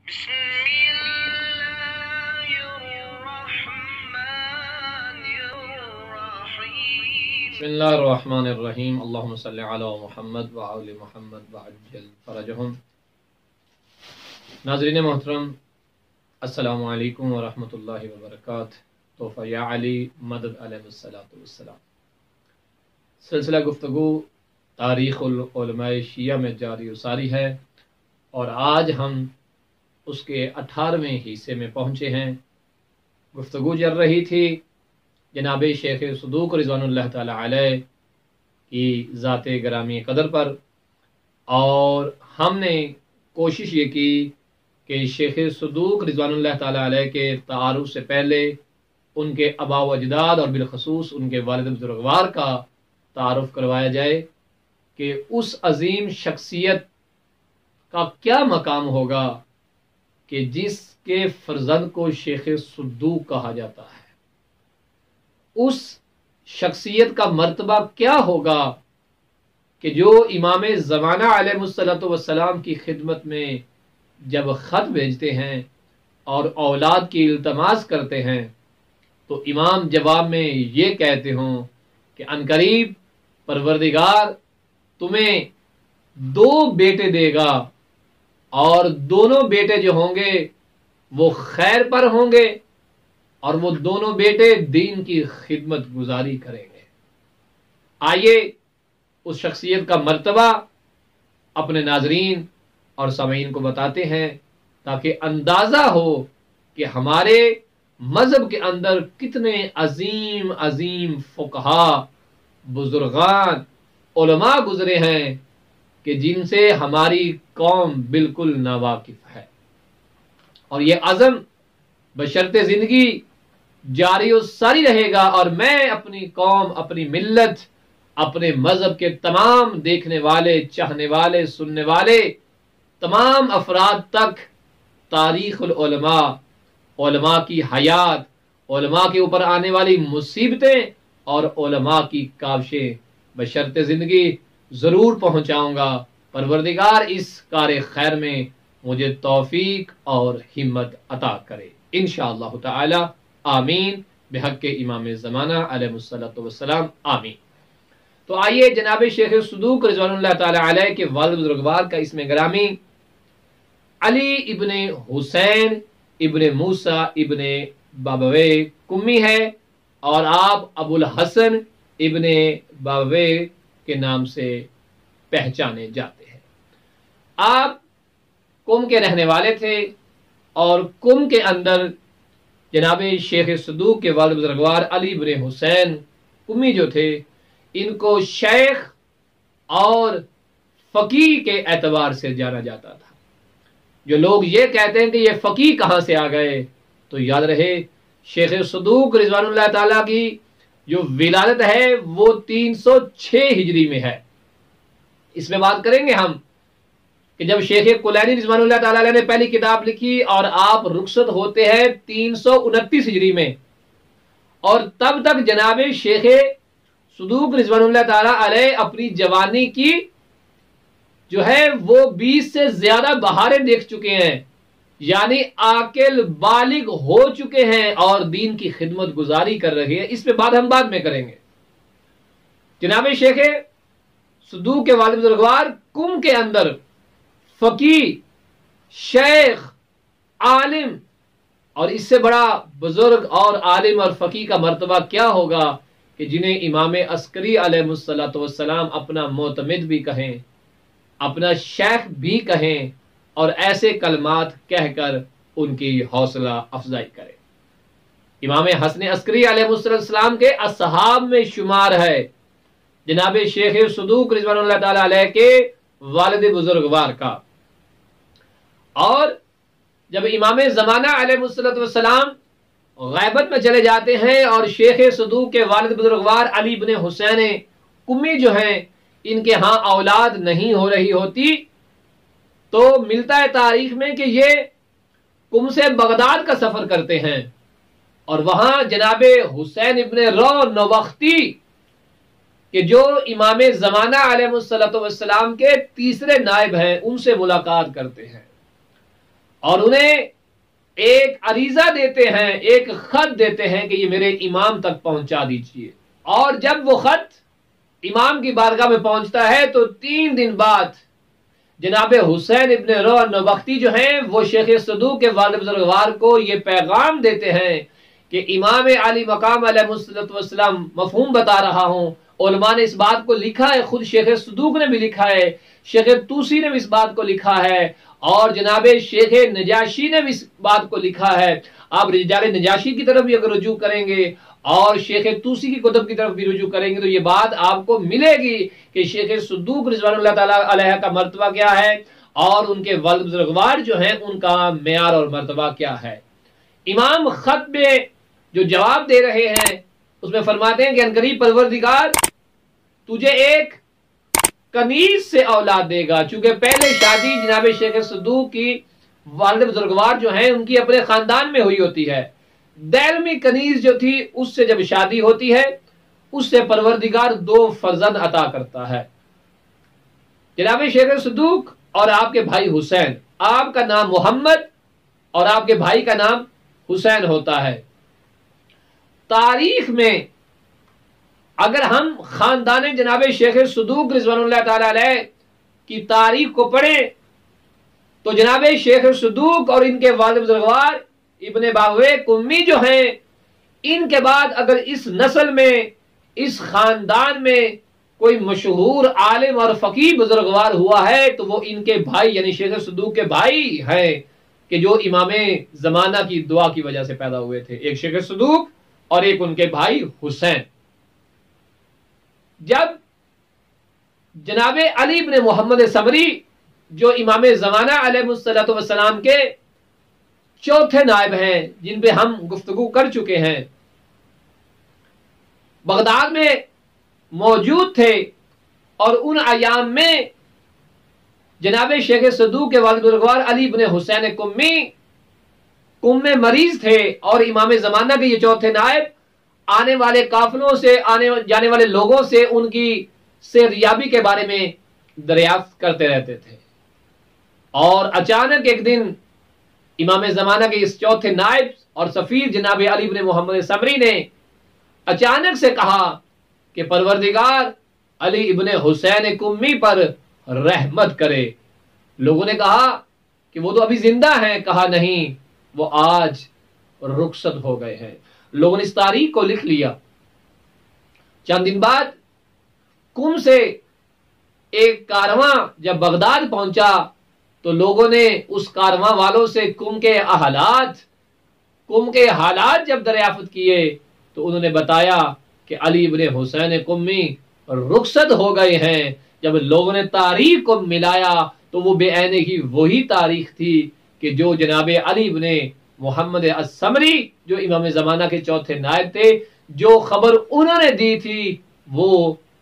बिस्मिल्लाहिर्रहमानिर्रहीम। अल्लाहुम्मा सल्लि अला मुहम्मद व आलि मुहम्मद व अज्जिल फरजहुम। नाज़रीन मोहतरम, अस्सलामु अलैकुम व रहमतुल्लाहि व बरकातुहू। तोहफ़ा या अली मदद अलैहिस्सलातु वस्सलाम सिलसिला गुफ्तगू तारीख़ुल उलमाए शिया में जारी उसारी है और आज हम उसके 18वें हिस्से में पहुँचे हैं। गुफ्तगू चल रही थी जनाब शेख सदूक रिज़वानुल्लाह ताला अलैह की ज़ाते ग्रामी कदर पर, और हमने कोशिश ये की कि शेख सदूक रिज़वानुल्लाह ताला अलैह के तारुफ से पहले उनके आबा व अजदाद और बिलखसूस उनके वालिद बुज़ुर्गवार का तारुफ करवाया जाए कि उस अजीम शख्सियत का क्या मकाम होगा कि जिसके फर्जंद को शेख सदूक कहा जाता है। उस शख्सियत का मर्तबा क्या होगा कि जो इमाम ज़माना अलैहिस्सलातु वस्सलाम की खिदमत में जब ख़त भेजते हैं और औलाद की इल्तमास करते हैं तो इमाम जवाब में ये कहते हों कि अनकरीब परवरदिगार तुम्हें 2 बेटे देगा और दोनों बेटे जो होंगे वो खैर पर होंगे और वो दोनों बेटे दीन की खिदमत गुजारी करेंगे। आइए उस शख्सियत का मर्तबा अपने नाजरीन और सामीन को बताते हैं ताकि अंदाज़ा हो कि हमारे मज़हब के अंदर कितने अजीम अजीम फ़ुक़हा बुज़ुर्गान उलमा गुज़रे हैं कि जिनसे हमारी कौम बिल्कुल नावाकिफ़ है। और ये अज़म बशर्ते ज़िंदगी जारी और सारी रहेगा और मैं अपनी कौम, अपनी मिल्लत, अपने मज़हब के तमाम देखने वाले, चाहने वाले, सुनने वाले तमाम अफराद तक तारीख़ुल उलमा, उलमा की हयात, उलमा के ऊपर आने वाली मुसीबतें और उलमा की काविशें बशर्ते ज़िंदगी ज़रूर पहुँचाऊँगा। परवरदिगार इस कार खैर में मुझे तौफीक और हिम्मत अता करे इंशाअल्लाह ताला, आमीन बिहक़्क़े इमाम ज़माना अलैहिस्सलातु वस्सलाम, आमीन। तो आइए जनाब शेख सदूक रिज़वानुल्लाह ताला अलैह के वालिद बुज़ुर्गवार का इसमें ग्रामी अली इब्ने हुसैन इब्ने मूसा इब्ने बाबवे कुम्मी है और आप अबुल हसन इब्ने बाबवे के नाम से पहचाने जाते हैं। आप कुम के रहने वाले थे और कुम के अंदर जनाब शेख सदूक के वालिद बुज़ुर्गवार अली इब्ने हुसैन कुम्मी जो थे, इनको शेख और फ़कीह के एतबार से जाना जाता था। जो लोग ये कहते हैं कि ये फ़कीह कहाँ से आ गए, तो याद रहे शेख सदूक रिज़वानुल्लाह ताला की जो विलादत है वो 306 हिजरी में है। इसमें बात करेंगे हम कि जब शेख कुलैनी रिज़वानुल्लाह ताला अलैह ने पहली किताब लिखी और आप रुखसत होते हैं 329 हिजरी में, और तब तक जनाब शेख सदूक रिज़वानुल्लाह ताला अलैह अपनी जवानी की जो है वो 20 से ज्यादा बहारें देख चुके हैं, यानी आकिल बालिग हो चुके हैं और दीन की खिदमत गुजारी कर रहे हैं। इस पे बात हम बाद में करेंगे। जनाब शेख सदूक के वालिद बुज़ुर्गवार कुम के अंदर फ़कीह, शेख, आलिम, और इससे बड़ा बुजुर्ग और आलिम और फ़कीह का मर्तबा क्या होगा कि जिन्हें इमाम अस्करी अलैहिस्सलातु वस्सलाम अपना मोतमिद भी कहें, अपना शेख भी कहें और ऐसे कलमात कहकर उनकी हौसला अफजाई करें। इमाम हसन अस्करी अलैहिस्सलाम के असहाब में शुमार है जनाब शेख सदूक रिज़वानुल्लाह ताला अलैह के वालिद बुजुर्गवार का। और जब इमाम ज़माना अलैहिस्सलातु वस्सलाम गैबत में चले जाते हैं और शेख सदूक के वालिद बुजुर्गवार अली इब्ने हुसैन कुम्मी जो हैं इनके यहाँ औलाद नहीं हो रही होती, तो मिलता है तारीख में कि ये कुम से बगदाद का सफर करते हैं और वहां जनाबे हुसैन इब्ने रौ नवख्ती कि जो इमाम ज़माना अलैहिस्सलातु वस्सलाम के तीसरे नायब हैं उनसे मुलाकात करते हैं اور انہیں ایک عریضہ دیتے ہیں، ایک خط دیتے ہیں کہ یہ میرے امام تک پہنچا دیجیے. اور جب وہ خط امام کی بارگاہ میں پہنچتا ہے تو 3 دن بعد جناب حسین ابن روح نوبختی جو ہیں وہ شیخ صدوق کے والد بزرگوار کو یہ پیغام دیتے ہیں کہ امام علی مقام علیہ السلام مفہوم بتا رہا ہوں. علماء نے اس بات کو لکھا ہے، خود شیخ صدوق نے بھی لکھا ہے، شیخ طوسی نے بھی اس بات کو لکھا ہے، اور جناب شیخ نجاشی نے بھی اس بات کو لکھا ہے. آپ رجال نجاشی کی طرف بھی اگر رجوع کریں گے اور شیخ طوسی کی کتب کی طرف بھی رجوع کریں گے تو یہ بات آپ کو ملے گی کہ شیخ صدوق رضوان اللہ تعالیٰ علیہ کا مرتبہ کیا ہے اور ان کے والد بزرگوار جو ہیں ان کا معیار اور مرتبہ کیا ہے. امام خط میں جو جواب دے رہے ہیں اس میں فرماتے ہیں کہ انقریب پروردگار تجھے ایک کنیز سے اولاد دے گا. چونکہ پہلے شادی جناب شیخ صدوق کی والد بزرگوار جو ہیں ان کی اپنے خاندان میں ہوئی ہوتی ہے. دہلمی کنیز جو تھی اس سے جب شادی ہوتی ہے اس سے پروردگار 2 فرزند عطا کرتا ہے. جناب شیخ صدوق اور آپ کے بھائی حسین، آپ کا نام محمد اور آپ کے بھائی کا نام حسین ہوتا ہے. تاریخ میں اگر ہم خاندان جناب شیخ صدوق رضوان اللہ تعالی علیہ کی تاریخ کو پڑھیں تو جناب شیخ صدوق اور ان کے والد بزرگوار ابن باوے کمی جو ہیں ان کے بعد اگر اس نسل میں اس خاندان میں کوئی مشہور عالم اور فقیہ بزرگوار ہوا ہے تو وہ ان کے بھائی یعنی شیخ صدوق کے بھائی ہیں کہ جو امام زمانہ کی دعا کی وجہ سے پیدا ہوئے تھے. ایک شیخ صدوق اور ایک ان کے بھائی حسین. جب جناب علی بن محمد سمری جو امام زمانہ علیہ السلام کے چوتھے نائب ہیں جن پہ ہم گفتگو کر چکے ہیں، بغداد میں موجود تھے اور ان ایام میں جناب شیخ صدوق کے والد بزرگوار علی بن حسین کم میں مریض تھے اور امام زمانہ کے یہ چوتھے نائب آنے والے قافلوں سے آنے جانے والے لوگوں سے ان کی سیریابی کے بارے میں دریافت کرتے رہتے تھے. اور اچانک ایک دن امام زمانہ کے اس چوتھے نائب اور سفیر جناب علی بن محمد سمری نے اچانک سے کہا کہ پروردگار علی ابن حسین کمی پر رحمت کرے. لوگوں نے کہا کہ وہ تو ابھی زندہ ہیں. کہا نہیں، وہ آج رخصت ہو گئے ہیں. لوگوں نے اس تاریخ کو لکھ لیا. چند دن بعد کم سے ایک کارواں جب بغداد پہنچا تو لوگوں نے اس کارواں والوں سے کم کے حالات جب دریافت کیے تو انہوں نے بتایا کہ علی ابن حسین کمی رخصت ہو گئے ہیں. جب لوگوں نے تاریخ کو ملایا تو وہ بے عین ہی وہی تاریخ تھی کہ جو جناب علی ابن محمد السمری جو امام زمانہ کے چوتھے نائب تھے جو خبر انہوں نے دی تھی وہ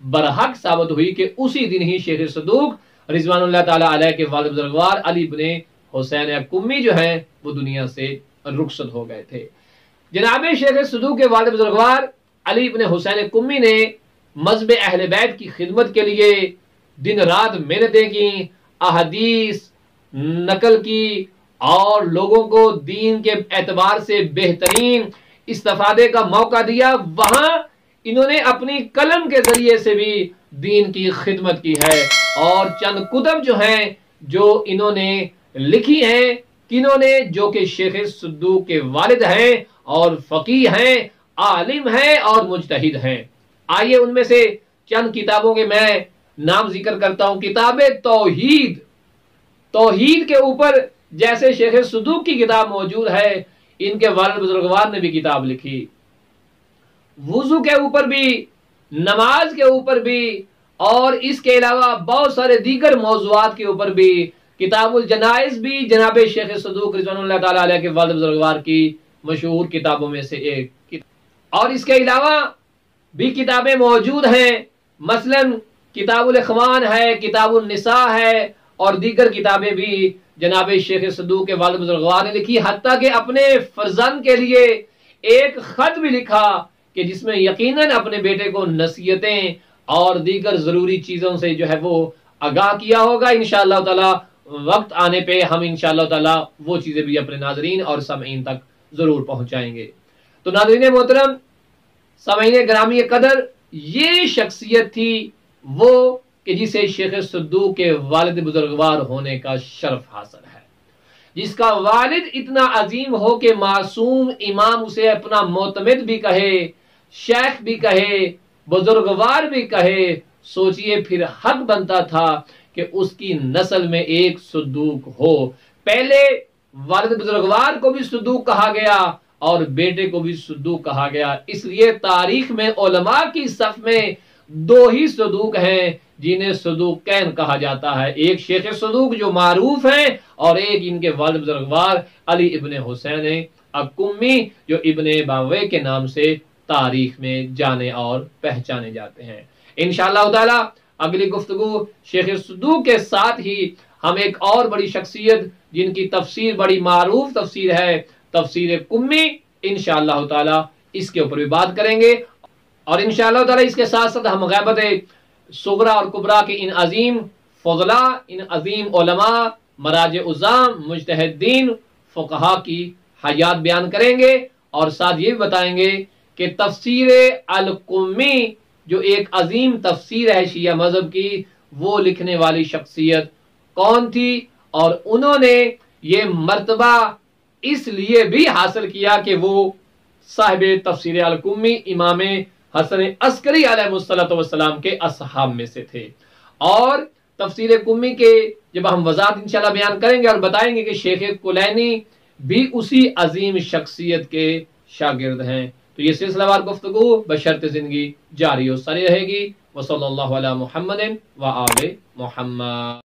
برحق ثابت ہوئی کہ اسی دن ہی شیخ صدوق رضوان اللہ تعالی علیہ کے والد بزرگوار علی بن حسین کمی جو ہیں وہ دنیا سے رخصت ہو گئے تھے. جناب شیخ صدوق کے والد بزرگوار علی بن حسین کمی نے مذہب اہل بیت کی خدمت کے لیے دن رات محنتیں کی، احادیث نقل کی اور لوگوں کو دین کے اعتبار سے بہترین استفادے کا موقع دیا. وہاں انہوں نے اپنی قلم کے ذریعے سے بھی دین کی خدمت کی ہے اور چند کتب جو ہیں جو انہوں نے لکھی ہیں کنہوں نے جو کہ شیخ صدوق کے والد ہیں اور فقیہ ہیں، عالم ہیں اور مجتہد ہیں. آئیے ان میں سے چند کتابوں کے میں نام ذکر کرتا ہوں. کتاب توحید کے اوپر جیسے شیخ صدوق کی کتاب موجود ہے ان کے والد بزرگوار نے بھی کتاب لکھی. وضو کے اوپر بھی، نماز کے اوپر بھی اور اس کے علاوہ بہت سارے دیگر موضوعات کے اوپر بھی. کتاب الجنائز بھی جناب شیخ صدوق رضوان اللہ تعالی علیہ کے والد بزرگوار کی مشہور کتابوں میں سے ایک. اور اس کے علاوہ بھی کتابیں موجود ہیں، مثلا کتاب الاخوان ہے، کتاب النساء ہے اور دیگر کتابیں بھی جناب شیخ صدوق کے والد بزرگوار نے لکھی. حتیٰ کہ اپنے فرزند کے لیے ایک خط بھی لکھا کہ جس میں یقیناً اپنے بیٹے کو نصیحتیں اور دیگر ضروری چیزوں سے جو ہے وہ آگاہ کیا ہوگا. انشاءاللہ تعالی वक्त आने पे हम इंशाअल्लाह ताला वो चीज़ें भी अपने नाज़रीन और सामीन तक ज़रूर पहुँचाएंगे। तो नाज़रीन मोहतरम, सामीन ग्रामी कदर, ये शख्सियत थी वो कि जिसे शेख सद्दूक के वालिद बुजुर्गवार होने का शर्फ हासिल है, जिसका वालिद इतना अजीम हो कि मासूम इमाम उसे अपना मोतमिद भी कहे, शेख भी कहे, बुजुर्गवार भी कहे। सोचिए फिर हक बनता था कि उसकी नस्ल में एक सद्दूक हो। पहले वालिद बुजुर्गवार को भी सद्दूक कहा गया और बेटे को भी सद्दूक कहा गया। इसलिए तारीख में उलमा की सफ में दो ही सद्दूक हैं जिन्हें सद्दूकैन कहा जाता है, एक शेख सद्दूक जो मारूफ है और एक इनके वालिद बुजुर्गवार अली इब्ने हुसैन अकुम्मी जो इब्ने बावे के नाम से तारीख में जाने और पहचाने जाते हैं। इंशाअल्लाह ताला अगली गुफ्तगू शेख सद्दूक के साथ ही हम एक और बड़ी शख्सियत जिनकी तफसीर बड़ी मारूफ तफसीर है, तफसीर कुम्मी, इंशाअल्लाह ताला इसके ऊपर भी बात करेंगे। और इंशाअल्लाह ताला इसके साथ साथ हम गैबत सुगरा और कुबरा के इन अजीम फजला, इन अजीम उलमा, मराज उज़ाम, मुज्तहिदीन, फुक़हा की हयात बयान करेंगे और साथ ये भी बताएंगे कि तफसीर अल कुम्मी जो एक अजीम तफसीर है शिया मजहब की, वो लिखने वाली शख्सियत कौन थी और उन्होंने ये मर्तबा इसलिए भी हासिल किया कि वो साहिब तफसीर अल कुम्मी इमाम हसन अस्करी अलैहिस्सलाम के असहाब में से थे। और तफसीर कुम्मी के जब हम वजात इंशाल्लाह बयान करेंगे और बताएंगे कि शेख कुलैनी भी उसी अजीम शख्सियत के शागिर्द हैं। तो ये सिलसिलावार गुफ्तगू बशर्ते जिंदगी जारी और सारी रहेगी। वसल्लल्लाहु अला मुहम्मदिन व आले मुहम्मद।